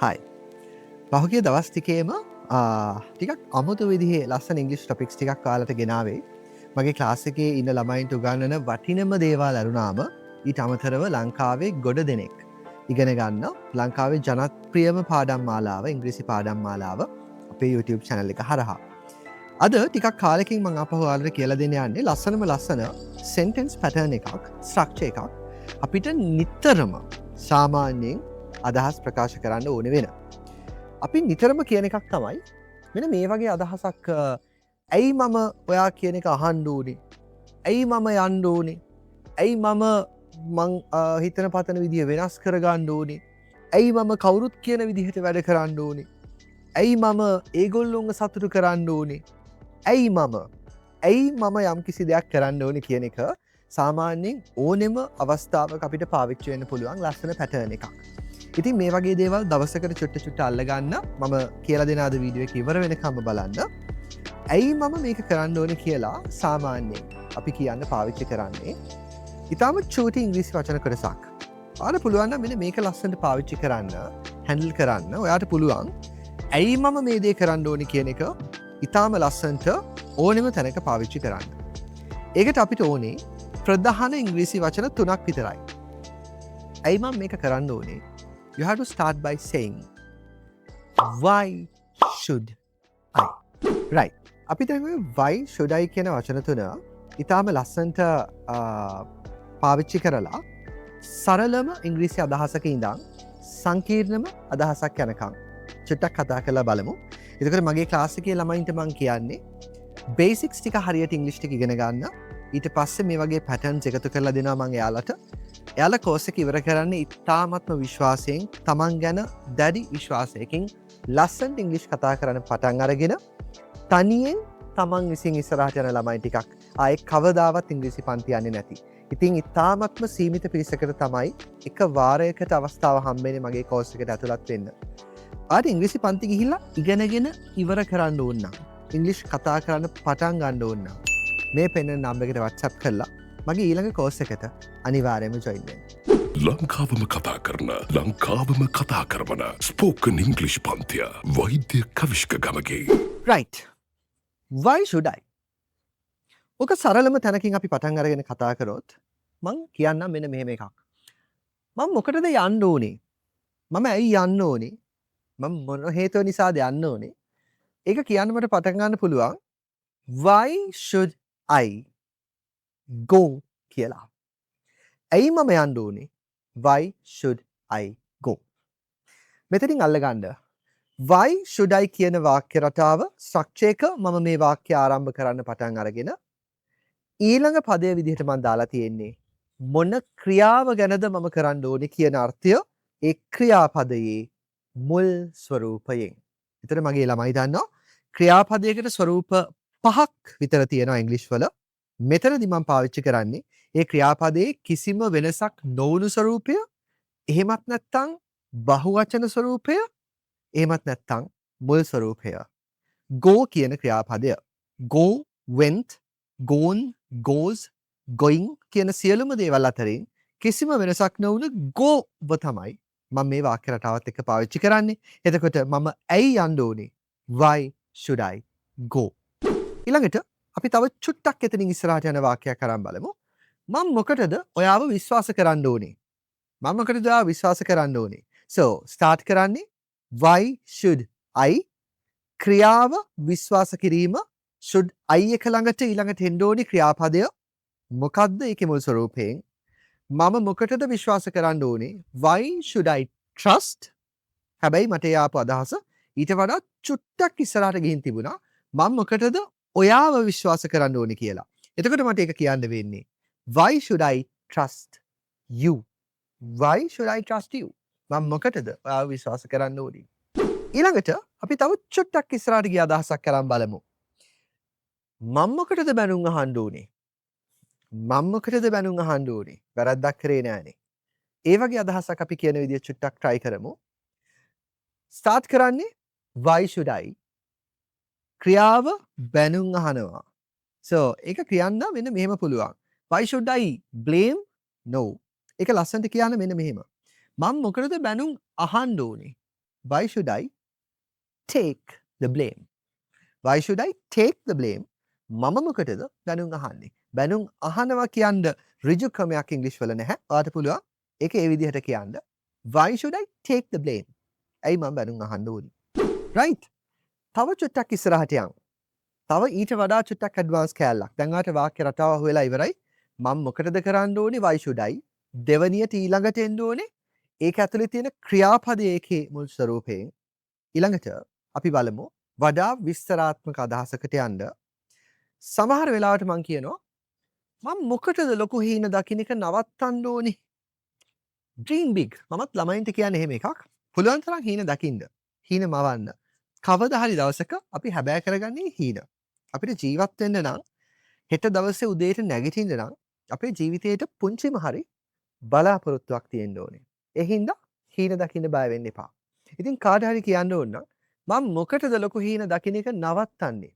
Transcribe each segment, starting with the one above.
හයි. පහුගිය දවස් ටිකේම ටිකක් අමුතු විදිහේ ලස්සන ඉංග්‍රීසි ටොපික්ස් ටිකක් ඔයාලට ගෙනාවේ. මගේ ක්ලාස් එකේ ඉන්න ළමයින්ට උගන්වන වටිනම දේවල් අරුණාම ඊට අමතරව ලංකාවේ ගොඩ දෙනෙක් ඉගෙන ගන්න ලංකාවේ ජනප්‍රියම පාඩම් මාලාව ඉංග්‍රීසි පාඩම් මාලාව අපේ YouTube channel එක හරහා. අද ටිකක් කාලෙකින් මම අපහු ඔයාලට කියලා දෙන්න යන්නේ ලස්සනම ලස්සන sentence pattern එකක්, structure එකක් අපිට නිතරම සාමාන්‍යයෙන් අදහස් ප්‍රකාශ කරන්න ඕන වෙන. අපි නිතරම කියන එකක් තමයි මෙන්න මේ වගේ අදහසක් ඇයි මම ඔයා කියන එක අහන්න ඕනේ? ඇයි මම යන්න ඕනේ? ඇයි මං හිතන පතන විදිය වෙනස් කරගන්න ඕනේ? ඇයි මම කවුරුත් කියන විදිහට වැඩ කරන්න ඕනේ? ඇයි මම ඒගොල්ලොන්ව සතුටු කරන්න ඕනේ? ඇයි මම යම්කිසි දෙයක් කරන්න ඕනේ කියන එක සාමාන්‍යයෙන් ඕනෙම අවස්ථාවක අපිට පාවිච්චි වෙන්න පුළුවන් ලස්සන පැටර්න් එකක්. ඉතින් මේ වගේ දේවල් දවසකට චුට්ට අල්ලගන්න මම කියලා දෙන අද වීඩියෝ එක ඉවර වෙනකම්ම බලන්න. ඇයි මම මේක කරන්න ඕනේ කියලා සාමාන්‍යයෙන් අපි කියන්න පාවිච්චි කරන්නේ ඊටම චූටි ඉංග්‍රීසි වචන කොටසක්. ඔයාලට පුළුවන් නම් මෙන්න මේක ලස්සනට පාවිච්චි කරන්න, හැන්ඩල් කරන්න. ඔයාට පුළුවන් ඇයි මම මේ දේ කරන්න ඕනේ කියන එක ඊටම ලස්සනට ඕනෙම තැනක පාවිච්චි කරන්න. ඒකට අපිට ඕනේ ප්‍රධාන ඉංග්‍රීසි වචන 3ක් විතරයි. ඇයි මම මේක කරන්න ඕනේ? You have to start by saying, why should I? Right. අපි දැන් why should I කියන වචන තුන ඊටාම ලස්සනට පාවිච්චි කරලා සරලම ඉංග්‍රීසි අදහසක ඉඳන් සංකීර්ණම අදහසක් යනකම් චුට්ටක් කතා කරලා බලමු. එතකොට මගේ ක්ලාස් එකේ ළමයින්ට මම කියන්නේ බේසික්ස් ටික හරියට ඉංග්‍රීසි ටික ඉගෙන ගන්න. ඊට පස්සේ මේ වගේ පැටර්න්ස් එකතු කරලා දෙනවා මම එයාලට. එයාලා කෝස් එක ඉවර කරන්නේ ඉතාමත්ම විශ්වාසයෙන්, තමන් ගැන දැඩි විශ්වාසයකින් ලස්සනට ඉංග්‍රීසි කතා කරන්න පටන් අරගෙන තනියෙන් තමන් විසින් ඉස්සරහට යන ළමයි ටිකක් ආයේ කවදාවත් ඉංග්‍රීසි පන්ති යන්නේ නැති. ඉතින් ඉතාමත්ම සීමිත පිරිසකට තමයි එක වාරයකට අවස්ථාව හම්බෙන්නේ මගේ කෝස් එකට ඇතුළත් වෙන්න. ආයෙත් ඉංග්‍රීසි පන්ති ගිහිල්ලා ඉගෙනගෙන ඉවර කරන්න ඕන නම්, ඉංග්‍රීසි කතා කරන්න පටන් ගන්න ඕන නම් මේ පෙන්වන නම්බර් එකට WhatsApp කරලා මගේ ඊළඟ කෝස් එකට අනිවාර්යයෙන්ම ජොයින් වෙන්න. ලංකාවම කතා කරන ලංකාවම කතා කරවන ස්පෝකන් ඉංග්ලිෂ් පන්තිය වෛද්‍ය කවිෂ්ක Gamage. Right. Why should I? ඔක සරලම තැනකින් අපි පටන් අරගෙන කතා කරොත් මං කියන්නම් මෙන්න මෙහෙම එකක්. මම මොකටද යන්න ඕනේ? මම ඇයි යන්න ඕනේ? මම මොන හේතුව නිසාද යන්න ඕනේ? ඒක කියන්න මට පටන් ගන්න පුළුවන්. Why should I go කියලා. ඇයි මම යන්න ඕනේ? Why should I go? මෙතනින් අල්ලගන්න. Why should I කියන වාක්‍ය රටාව ස්ට්‍රක්චර් එක මම මේ වාක්‍ය ආරම්භ කරන්න පටන් අරගෙන ඊළඟ පදයේ විදිහට මම දාලා තියෙන්නේ මොන ක්‍රියාව ගැනද මම කරන්න ඕනේ කියන අර්ථය ඒ ක්‍රියාපදයේ මුල් ස්වරූපයෙන්. එතන මගේ ළමයි දන්නවා ක්‍රියාපදයකට ස්වරූප 5ක් විතර තියෙනවා ඉංග්‍රීසි වල. මෙතනදී මම පාවිච්චි කරන්නේ ඒ ක්‍රියාපදයේ කිසිම වෙනසක් නොවුණු ස්වරූපය, එහෙමත් නැත්නම් බහුවචන ස්වරූපය, එහෙමත් නැත්නම් මුල් ස්වරූපය. go කියන ක්‍රියාපදය. go, went, gone, goes, going කියන සියලුම දේවල් අතරින් කිසිම වෙනසක් නොවුණු go ව තමයි මම මේ වාක්‍ය රටාවත් එක්ක පාවිච්චි කරන්නේ. එතකොට මම ඇයි යන්න ඕනේ? Why should I go? ඊළඟට අපි තව චුට්ටක් එතනින් ඉස්සරහට යන වාක්‍යයක් අරන් බලමු. මම මොකටද ඔයාව විශ්වාස කරන්න ඕනේ? මම මොකටද ඔයාව විශ්වාස කරන්න ඕනේ? So, start කරන්නේ why should I ක්‍රියාව විශ්වාස කිරීම should I එක ළඟට ඊළඟට එන්න ඕනේ ක්‍රියාපදය මොකද්ද ඒකේ මුල් ස්වරූපයෙන්? මම මොකටද විශ්වාස කරන්න ඕනේ? Why should I trust? හැබැයි මට ආපු අදහස ඊට වඩා චුට්ටක් ඉස්සරහට ගිහින් තිබුණා. මම මොකටද ඔයාව විශ්වාස කරන්න ඕනේ කියලා. එතකොට මට ඒක කියන්න වෙන්නේ why should I trust you? Why should I trust you? මම මොකටද ඔයාව විශ්වාස කරන්න ඕනේ? ඊළඟට අපි තව චුට්ටක් ඉස්සරහට ගිය අදහසක් කරන් බලමු. මම මොකටද බැනුම් අහන්න ඕනේ? මම මොකටද බැනුම් අහන්න ඕනේ? වැරද්දක් කරේ නෑනේ. ඒ වගේ අදහසක් අපි කියන විදිය චුට්ටක් try කරමු. start කරන්නේ why should I ක්‍රියාව බැනුම් අහනවා. So ඒක කියන්න මෙන්න මෙහෙම පුළුවන්. Why should I blame? No. ඒක ලස්සනට කියන්න මෙන්න මෙහෙම. මම මොකටද බැනුම් අහන්න ඕනේ? why should I take the blame? Why should I take the blame? මම මොකටද බැනුම් අහන්නේ? බැනුම් අහනවා කියන්න ඍජු ක්‍රමයක් ඉංග්‍රීසි වල නැහැ. ඔයාලට පුළුවන් ඒක ඒ විදිහට කියන්න. Why should I take the blame? ඇයි මම බැනුම් අහන්න ඕනි? Right. තව චුට්ටක් ඉස්සරහට යමු. තව ඊට වඩා චුට්ටක් ඇඩ්වාන්ස් කෑල්ලක්. දැන් ඔයාලට වාක්‍ය රටාව අහුවෙලා ඉවරයි. මම මොකටද කරන්න ඕනේ? Why should I? දෙවනියට ඊළඟට එන්න ඕනේ. ඒක ඇතුලේ තියෙන ක්‍රියාපදයේකේ මුල් ස්වරූපයෙන්. ඊළඟට අපි බලමු වඩා විස්තරාත්මක අදහසකට යන්න. සමහර වෙලාවට මං කියනවා මම මොකටද ලොකු හීන දකින්න එක නවත්තන්න ඕනේ? Dream big. මමත් ළමයින්ට කියන්නේ එහෙම එකක්. පුළුවන් තරම් හීන දකින්න. හීන මවන්න. කවදා හරි දවසක අපි හැබෑ කරගන්නේ හීන. අපිට ජීවත් වෙන්න නම් හෙට දවසේ උදේට නැගිටින්න නම් අපේ ජීවිතේට පුංචිම හරි බලාපොරොත්තුවක් තියෙන්න ඕනේ. ඒ හින්දා හීන දකින්න බය වෙන්න එපා. ඉතින් කාට හරි කියන්න ඕන නම් මම මොකටද ලොකු හීන දකින්න එක නවත්තන්නේ?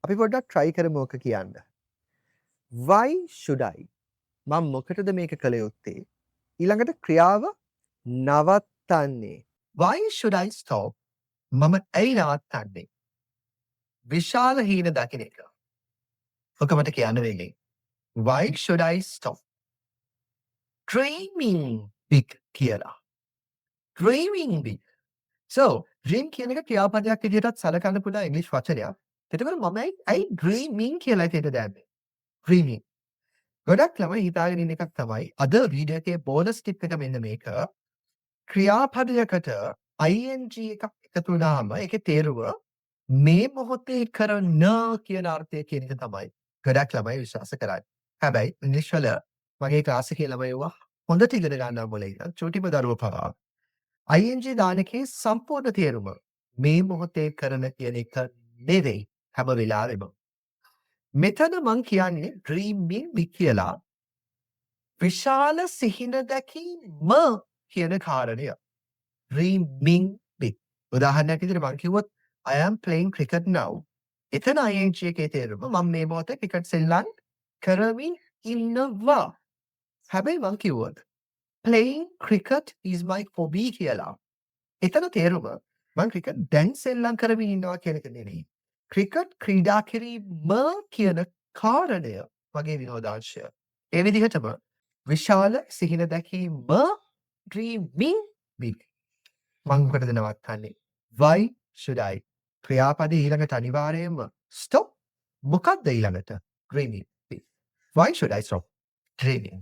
අපි පොඩ්ඩක් try කරමු ඔක කියන්න. Why should I? මම මොකටද මේක කළ යුත්තේ? ඊළඟට ක්‍රියාව නවත්තන්නේ. Why should I stop? මම ඇයි නවත්තන්නේ? විශාල හීන දකින්න එක. ඔක මට කියන්න වෙන්නේ. Why should I stop? Dreaming big කියලා. Dreaming big. So, dream කියන එක ක්‍රියාපදයක් විදිහටත් සලකන්න පුළුවන් ඉංග්‍රීසි වචනයක්. එතකොට මම ඇයි dreaming කියලා හිතේ දැම්මේ? Dreaming. ගොඩක් ළමයි හිතාගෙන ඉන්න එකක් තමයි අද වීඩියෝ එකේ බෝනස් ටිප් එක මෙන්න මේක. ක්‍රියාපදයකට ing එකක් එකතු වුණාම ඒකේ තේරුම මේ මොහොතේ කරන කියන අර්ථය කියන එක තමයි ගොඩක් ළමයි විශ්වාස කරන්නේ. හැබැයි ඉංග්‍රීසි වල මගේ ක්ලාස් එකේ ළමයි වුණා හොඳට ඉගෙන ගන්නවා මොලේ ඉඳන් චූටිම දරුවෝ පවා ing දාන එකේ සම්පූර්ණ තේරුම මේ මොහොතේ කරන කියන එක නෙවෙයි හැම වෙලාවෙම. මෙතන මං කියන්නේ dreaming big කියලා විශාල සිහින දැකීම කියන කාරණය. Dreaming big. උදාහරණයක් විදිහට මං කිව්වොත් I am playing cricket now. එතන ing එකේ තේරුම මම මේ මොහොතේ ක්‍රිකට් සෙල්ලම් කරමින් ඉන්නවා. හැබැයි මං කිව්වොත් playing cricket is my hobby කියලා. එතන තේරුම මං ක්‍රිකට් දැන් සෙල්ලම් කරමින් ඉන්නවා කියන එක නෙවෙයි. ක්‍රිකට් ක්‍රීඩා කිරීම කියන කාරණය වගේ විනෝදාංශය. ඒ විදිහටම විශාල සිහින දැකීම dreaming big. මං මොකටද නවත්තන්නේ? Why should I? ක්‍රියාපදේ ඊළඟට අනිවාර්යයෙන්ම stop. මොකක්ද ඊළඟට? Dreaming big. Why should I stop dreaming?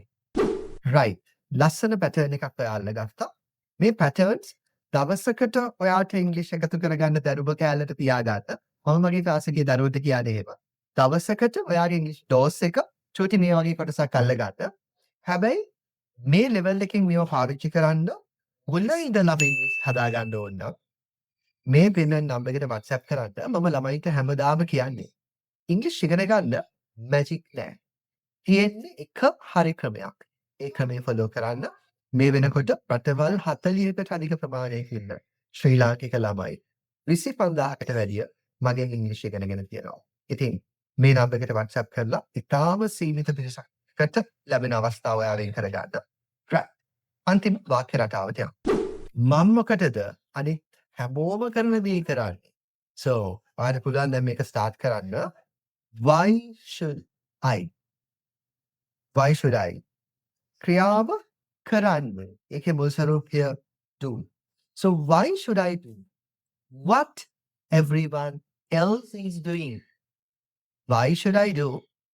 Right. ලස්සන පැටර්න් එකක් ඔයාලා ගත්තා. මේ පැටර්න්ස් දවසකට ඔයාට ඉංග්‍රීසි එකතු කරගන්න දරුව කැලලට තියාගන්න. මම මගේ ක්ලාස් එකේ දරුවන්ට කියන්නේ එහෙම. දවසකට ඔයාගේ ඉංග්‍රීසි ඩෝස් එක චුටි මේ වගේ කොටසක් අල්ලගන්න. හැබැයි මේ ලෙවල් එකකින් මේව පාවිච්චි කරන්න මුලින් ඉඳලා ඉංග්‍රීසි හදාගන්න ඕන නම් මේ වෙන නම්බර් එකට WhatsApp කරන්න. මම ළමයින්ට හැමදාම කියන්නේ ඉංග්‍රීසි ඉගෙන ගන්න මැජික් නෑ. තියෙන්නේ එක හරි ක්‍රමයක්. ඒ ක්‍රමය ෆලෝ කරන්න මේ වෙනකොට රටවල් 40කට අධික ප්‍රමාණයකින් ශ්‍රී ලාංකික ළමයි 25000කට වැඩිය මගෙන් ඉංග්‍රීසි ඉගෙනගෙන තියෙනවා. ඉතින් මේ නම්බර් එකට WhatsApp කරලා ඉතාම සීමිත පිරිසකට ලැබෙන අවස්ථාව ඔයාලෙන් කරගන්න. right. අන්තිම වාක්‍ය රටාවට යමු. මම මොකටද අනිත් හැමෝම කරන දේ කරන්නේ? so ඔයාලට පුළුවන් දැන් මේක ස්ටාර්ට් කරන්න. why should I? why should I? ක්‍රියාව කරන්න. ඒකේ මුල් ස්වරූපය do. so why should I do what everyone else is doing? Why should I do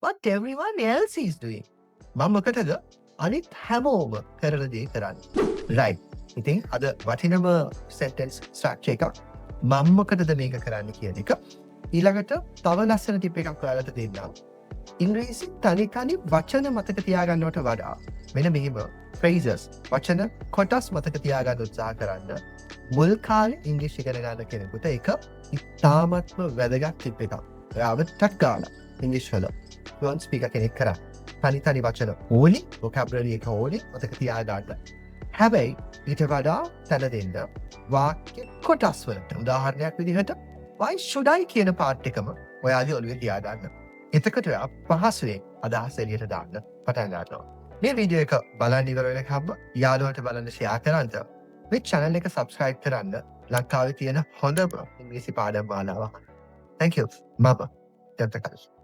what everyone else is doing? මම මොකටද අනිත් හැමෝම කරන දේ කරන්නේ? right. ඉතින් අද වටිනම sentence structure එකක් මම මොකටද මේක කරන්න කියන එක. ඊළඟට තව ලස්සන ටිප් එකක් ඔයාලට දෙන්නම්. ඉංග්‍රීසි තනි වචන මතක තියාගන්නවට වඩා මෙන්න මෙහෙම phrases වචන කොටස් මතක තියාගන්න උත්සාහ කරන්න. මුල් කාලේ ඉංග්‍රීසි ඉගෙන ගන්න කෙනෙකුට ඒක ඉතාමත්ම වැදගත් ටිප් එකක්. ඔයාව ටක් ගාලා ඉංග්‍රීසි වල fluent speaker කෙනෙක් කරා. තනි වචන ඕනි vocabulary එක ඕනි මතක තියාගන්න. හැබැයි ඊට වඩා තැන දෙන්න වාක්‍ය කොටස් වලට. උදාහරණයක් විදිහට why should I කියන පාර්ට් එකම ඔයාගේ ඔළුවේ තියාගන්න. එතකොට ඔයා පහසුවෙන් අදහස් එළියට දාන්න පටන් ගන්නවා. මේ වීඩියෝ එක බලන්න ඉවර වෙනකම් යාළුවන්ට බලන්න ෂෙයා කරන්න. මේ channel එක subscribe කරන්න. ලංකාවේ තියෙන හොඳම ඉංග්‍රීසි පාඩම් මාලාවක්. Thank you. මම දත්ත කලිෂ්.